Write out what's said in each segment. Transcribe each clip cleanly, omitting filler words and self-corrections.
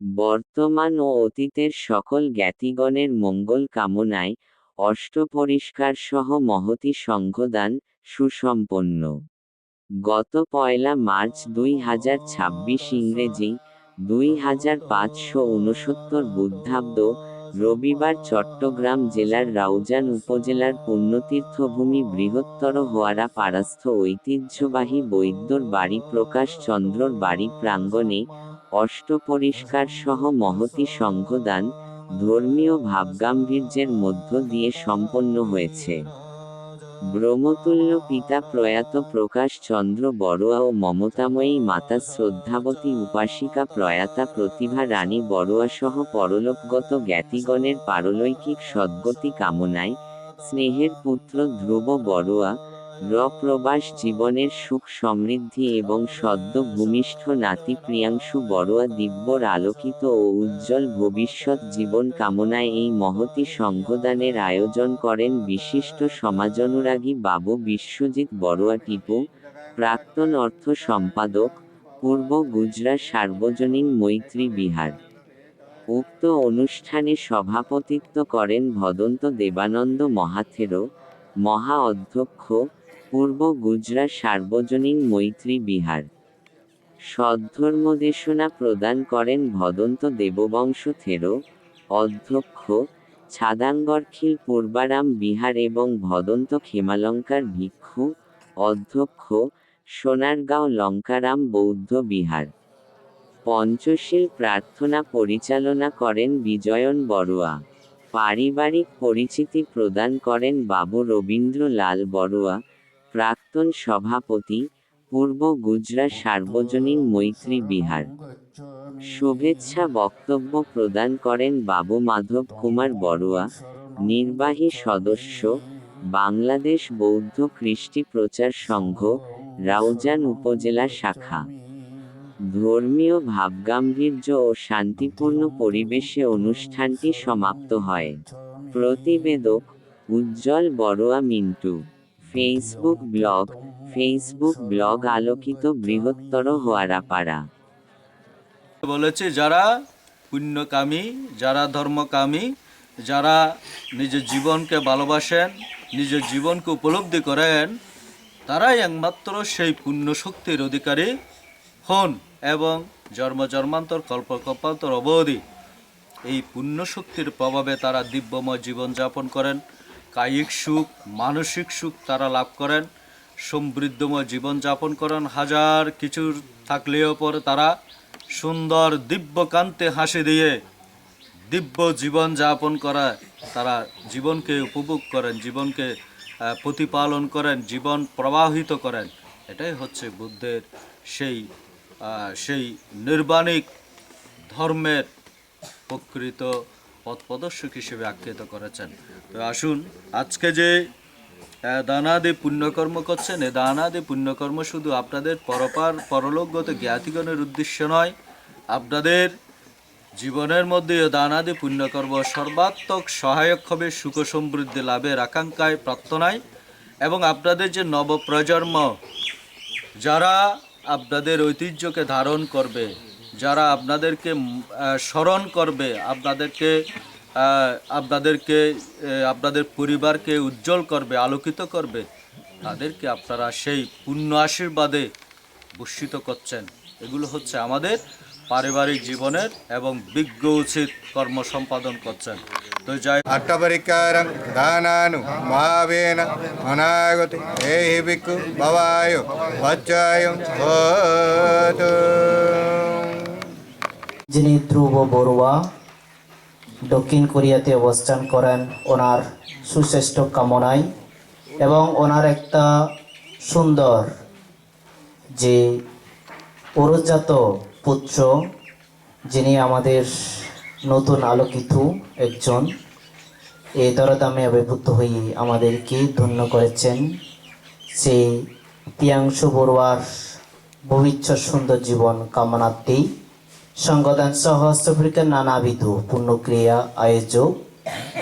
বর্তমান ও অতীতের সকল জ্ঞাতিগণের মঙ্গল কামনায় অষ্টপরিষ্কার সহ মহতী সংঘদান সুসম্পন্ন। গত 1 মার্চ 2026 ইংরেজি 2569 বুদ্ধাব্দ রবিবার চট্টগ্রাম জেলার রাউজান উপজেলার পুণ্যতীর্থভূমি বৃহত্তর হোয়ারা পাড়াস্থ ঐতিহ্যবাহী বৈদ্যর বাড়ি প্রকাশ চন্দ্রর বাড়ি প্রাঙ্গণে অষ্টপরিষ্কার সহ মহতী সংঘদান ধর্মীয় ভাবগাম্ভীর্যের মধ্য দিয়ে সম্পন্ন হয়েছে। ব্রহ্মতুল্য পিতা প্রয়াত প্রকাশ চন্দ্র বড়ুয়া ও মমতাময়ী মাতা শ্রদ্ধাবতী উপাসিকা প্রয়াতা প্রতিভা রানী বড়ুয়া সহ পরলোকগত জ্ঞাতিগণের পারলৌকিক সদ্গতি কামনায় স্নেহের পুত্র ধ্রুব বড়ুয়া প্রবাস জীবনের সুখ সমৃদ্ধি এবং সদ্য ভূমিষ্ঠ নাতি প্রিয়াংশু বড়ুয়া দিব্যর আলোকিত ও উজ্জ্বল ভবিষ্যৎ জীবন কামনায় এই মহতী সংঘদানের আয়োজন করেন বিশিষ্ট সমাজনুরাগী বাবু বিশ্বজিৎ বড়ুয়া টিপু, প্রাক্তন অর্থ সম্পাদক, পূর্ব গুজরাট সার্বজনীন মৈত্রী বিহার। উক্ত অনুষ্ঠানে সভাপতিত্ব করেন ভদন্ত দেবানন্দ মহাথেরো, মহা অধ্যক্ষ, পূর্ব গুজরাট সার্বজনীন মৈত্রী বিহার। সদ্ধর্মদেশনা প্রদান করেন ভদন্ত দেববংশ থেরো, অধ্যক্ষ, ছাদাঙ্গরখিল পূর্বারাম বিহার এবং ভদন্ত ক্ষেমালঙ্কার ভিক্ষু, অধ্যক্ষ, সোনারগাঁও লঙ্কারাম বৌদ্ধ বিহার। পঞ্চশীল প্রার্থনা পরিচালনা করেন বিজয়ন বড়ুয়া। পারিবারিক পরিচিতি প্রদান করেন বাবু রবীন্দ্র লাল বড়ুয়া, প্রাক্তন সভাপতি, পূর্ব গুজরাট সার্বজনীন মৈত্রী বিহার। শুভেচ্ছা বক্তব্য প্রদান করেন বাবু মাধব কুমার বড়ুয়া, নির্বাহী সদস্য, বাংলাদেশ বৌদ্ধ কৃষ্টি প্রচার সংঘ, রাউজান উপজেলা শাখা। ধর্মীয় ভাবগাম্ভীর্য ও শান্তিপূর্ণ পরিবেশে অনুষ্ঠানটি সমাপ্ত হয়। প্রতিবেদক উজ্জ্বল বড়ুয়া মিন্টু। ফেসবুক ব্লগ আলোকিত বৃহত্তর হোয়ারাপাড়া। বলেছে যারা পুণ্যকামী, যারা ধর্মকামী, যারা নিজের জীবনকে ভালোবাসেন, নিজের জীবনকে উপলব্ধি করেন, তারাই একমাত্র সেই পুণ্য শক্তির অধিকারী হন এবং জন্ম জন্মান্তর কল্প কল্পান্তর অবধি এই পুণ্য শক্তির প্রভাবে তারা দিব্যময় জীবনযাপন করেন। কায়িক সুখ, মানসিক সুখ তারা লাভ করেন, সমৃদ্ধময় জীবনযাপন করেন। হাজার কিছুর থাকলেও পরে তারা সুন্দর দিব্যকান্তে হাসি দিয়ে দিব্য জীবন যাপন করায় তারা জীবনকে উপভোগ করেন, জীবনকে প্রতিপালন করেন, জীবন প্রবাহিত করেন। এটাই হচ্ছে বুদ্ধের সেই নির্বাণিক ধর্মের প্রকৃত পথপ্রদর্শক হিসেবে আখ্যায়িত করেছেন। তো আসুন, আজকে যে দানাদি পুণ্যকর্ম করছেন, এই দানাদি পুণ্যকর্ম শুধু আপনাদের পরলোকগত জ্ঞাতিগণের উদ্দেশ্য নয়, আপনাদের জীবনের মধ্যে দানাদি পুণ্যকর্ম সর্বাত্মক সহায়ক হবে সুখ সমৃদ্ধি লাভের আকাঙ্ক্ষায়, প্রার্থনায়। এবং আপনাদের যে নবপ্রজন্ম যারা আপনাদের ঐতিহ্যকে ধারণ করবে, যারা আপনাদেরকে স্মরণ করবে, আপনাদের পরিবারকে উজ্জ্বল করবে, আলোকিত করবে, তাদেরকে আপনারা সেই পুণ্য আশীর্বাদে ভূষিত করছেন। এগুলো হচ্ছে আমাদের পারিবারিক জীবনের এবং বিজ্ঞ উচিত কর্ম সম্পাদন করছেন। তো যাই আট্টপরিকারং দানানু মহাবেন অনাগতি এই বিকু ভবায় বচ্চায়ং হোতু। যিনি ধ্রুব বড়ুয়া দক্ষিণ কোরিয়াতে অবস্থান করেন, ওনার সুশ্রেষ্ঠ কামনায় এবং ওনার একটা সুন্দর যে পরজাত পুত্র, যিনি আমাদের নতুন আলোকিত একজন, এই দরদামে আবির্ভূত হয়ে আমাদেরকে ধন্য করেছেন। সেই প্রিয়াংশু বড়ুয়ার ভবিষ্যৎ সুন্দর জীবন কামনার্থে সংগঠন সহ অষ্টপ্রকার নানাবিধ পূর্ণক্রিয়া আয়োজক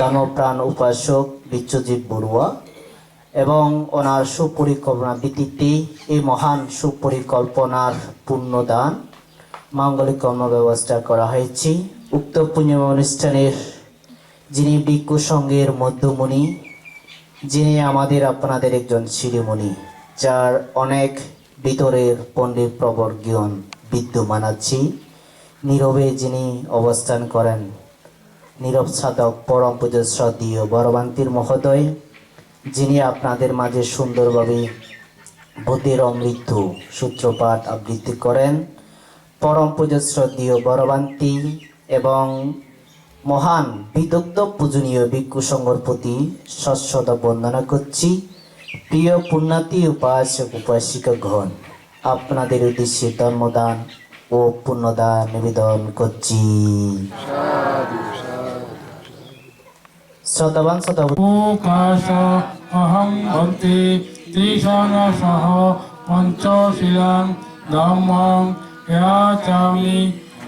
ধর্মপ্রাণ উপাসক বিশ্বজিৎ বড়ুয়া এবং ওনার সুপরিকল্পনা ভিত্তিতে এই মহান সুপরিকল্পনার পুণ্যদান মাঙ্গলিক কর্ম ব্যবস্থা করা হয়েছে। উক্ত পুণ্য অনুষ্ঠানের যিনি ভিক্ষু সংঘের মধ্যমণি, যিনি আমাদের আপনাদের একজন শিরোমণি, যার অনেক ভিতরের পণ্ডিত প্রবর জ্ঞান বিদ্যমান আছে, নীরবে যিনি অবস্থান করেন, নীরব সাধক পরম পূজ্য শ্রদ্ধেয় বড়বান্তির মহোদয়, যিনি আপনাদের মাঝে সুন্দরভাবে বুদ্ধির অমৃত সূত্রপাঠ আবৃত্তি করেন, পরম পূজ্য শ্রদ্ধেয় বড়বান্তি এবং মহান বিদগ্ধ পূজনীয় ভিক্ষু সংঘর প্রতি সশ্রদ্ধ বন্দনা করছি। প্রিয় পুণ্যার্থী উপাসক উপাসিকাগণ, আপনাদের উদ্দেশ্যে ধর্মদান ও পুণ্যদান নিবেদন করছি। শ্রদ্ধাবান শ্রদ্ধাবতী উকাশ অহং ভন্তি ত্রিশানাসহ পঞ্চশীলাং ধম্মং ইয়াচামি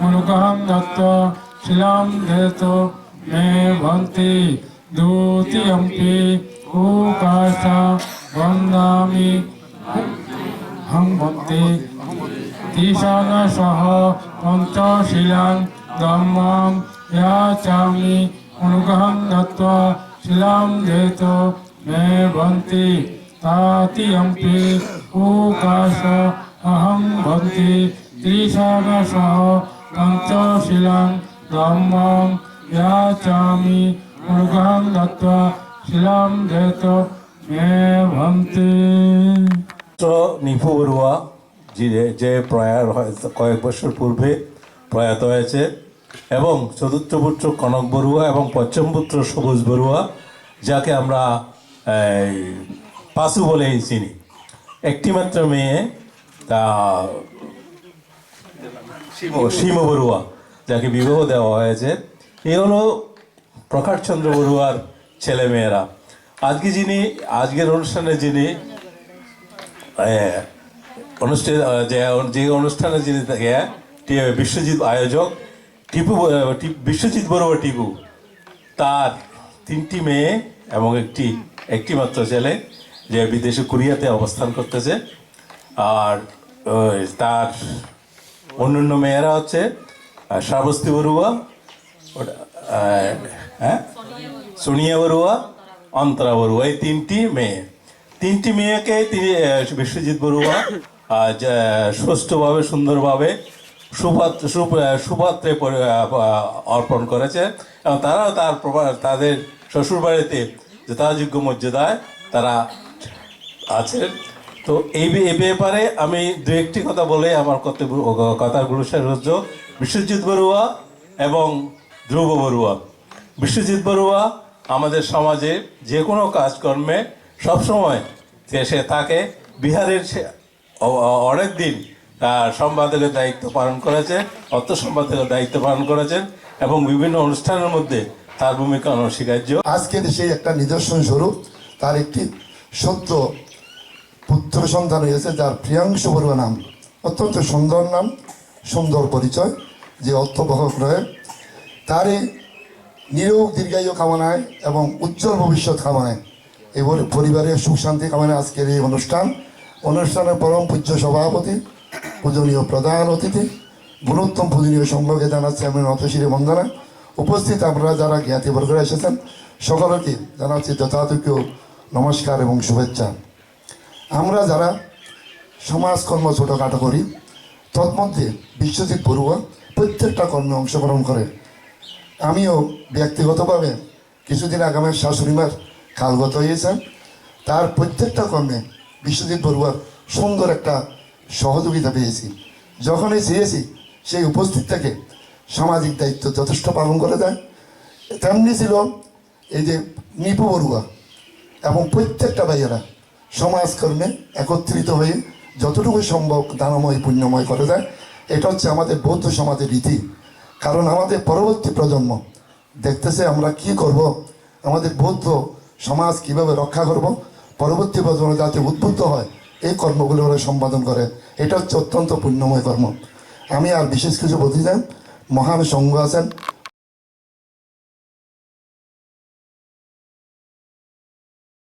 অনুগ্রহং দত্ত শিলাং ধেত মে ভন্তি দ্বিতীয়ম্পি উকাশ বন্দামি হং ভন্তি ত্রিশানাসহ পঞ্চশীলাং ধম্মং ইয়াচামি অনুগ্রহং দত্ত্বা শিলাং ধেত মে ভন্তি তাতিয়ম্পি উকাশ অহং ভন্তি ত্রিশানাসহ পঞ্চশীলাং ধম্মং ইয়াচামি অনুগ্রহং দত্ত্বা শিলাং ধেত মে ভন্তি। নিপু বড়ুয়া যে কয়েক বছর পূর্বে প্রয়াত হয়েছে, এবং চতুর্থ পুত্র কনক বড়ুয়া এবং পঞ্চম পুত্র সবুজ বড়ুয়া, যাকে আমরা পাশু বলেই চিনি। একটি মাত্র মেয়ে, তা সীম বড়ুয়া, যাকে বিবাহ দেওয়া হয়েছে। এই হলো প্রকাশচন্দ্র বড়ুয়ার ছেলেমেয়েরা। আজকের অনুষ্ঠানে যিনি যে অনুষ্ঠানে যিনি বিশ্বজিৎ আয়োজক বিশ্বজিৎ বড়ুয়া টিপু, তার 3টি মেয়ে এবং একটি মাত্র ছেলে, যে বিদেশে কোরিয়াতে অবস্থান করতেছে। আর তার অন্যান্য মেয়েরা হচ্ছে শ্রাবস্তী বড়ুয়া, সোনিয়া বড়ুয়া, অন্তরা বড়ুয়া। এই 3টি মেয়েকে তিনি বিশ্বজিৎ বড়ুয়া সুষ্ঠুভাবে সুন্দরভাবে সুপাত্রে অর্পণ করেছে, এবং তারাও তাদের শ্বশুরবাড়িতে যথাযোগ্য মর্যাদায় তারা আছেন। তো এই ব্যাপারে আমি দু একটি কথা বলে আমার কথাগুলো শেষ হচ্ছে। বিশ্বজিৎ বড়ুয়া এবং ধ্রুব বড়ুয়া। বিশ্বজিৎ বড়ুয়া আমাদের সমাজে যে কোনো কাজকর্মে সবসময় সে থাকে। বিহারের অনেক দিন সম্পাদকের দায়িত্ব পালন করেছে, অর্থ সম্পাদকের দায়িত্ব পালন করেছেন, এবং বিভিন্ন অনুষ্ঠানের মধ্যে তার ভূমিকা অনস্বীকার্য। আজকে দেশে একটা নিদর্শন স্বরূপ তার একটি সত্য পুত্র সন্তান হয়েছে, যার প্রিয়াংশু বড়ুয়া নাম। অত্যন্ত সুন্দর নাম, সুন্দর পরিচয়, যে অর্থবহক রয়ে। তার এই নিরোগ দীর্ঘায়ু কামনায় এবং উজ্জ্বল ভবিষ্যৎ কামনায়, এই পরিবারের সুখ শান্তি কামনায় আজকের এই অনুষ্ঠানের পরম পূজ্য সভাপতি, পূজনীয় প্রধান অতিথি, গুণোত্তম পূজনীয় সংঘকে জানাচ্ছি আমি নতশিরে বন্দনা। উপস্থিত আপনারা যারা জ্ঞাতিবর্গরা এসেছেন, সকলকে জানাচ্ছি যথাযোগ্য নমস্কার এবং শুভেচ্ছা। আমরা যারা সমাজকর্ম ছোটোখাটো করি, তন্মধ্যে বিশ্বজিৎ বড়ুয়া প্রত্যেকটা কর্মে অংশগ্রহণ করে। আমিও ব্যক্তিগতভাবে কিছুদিন আগে আমার শাশুড়িমার কালগত হয়েছেন, তার প্রত্যেকটা কর্মে বিশ্বজিৎ বড়ুয়ার সুন্দর একটা সহযোগিতা পেয়েছি। যখনই চেয়েছি সেই উপস্থিত থেকে সামাজিক দায়িত্ব যথেষ্ট পালন করে দেয়। তেমনি ছিল এই যে নিপু বড়ুয়া এবং প্রত্যেকটা ভাইয়েরা সমাজকর্মে একত্রিত হয়ে যতটুকু সম্ভব দানময় পুণ্যময় করে দেয়। এটা হচ্ছে আমাদের বৌদ্ধ সমাজের রীতি। কারণ আমাদের পরবর্তী প্রজন্ম দেখতেছে আমরা কি করব, আমাদের বৌদ্ধ সমাজ কিভাবে রক্ষা করব, পরবর্তী প্রজন্ম যাতে উদ্বুদ্ধ হয় এই কর্মগুলো ওরা সম্পাদন করে। এটা হচ্ছে অত্যন্ত পুণ্যময় কর্ম। আমি আর বিশেষ কিছু বলতে চাই। মহান সংঘ আছেন,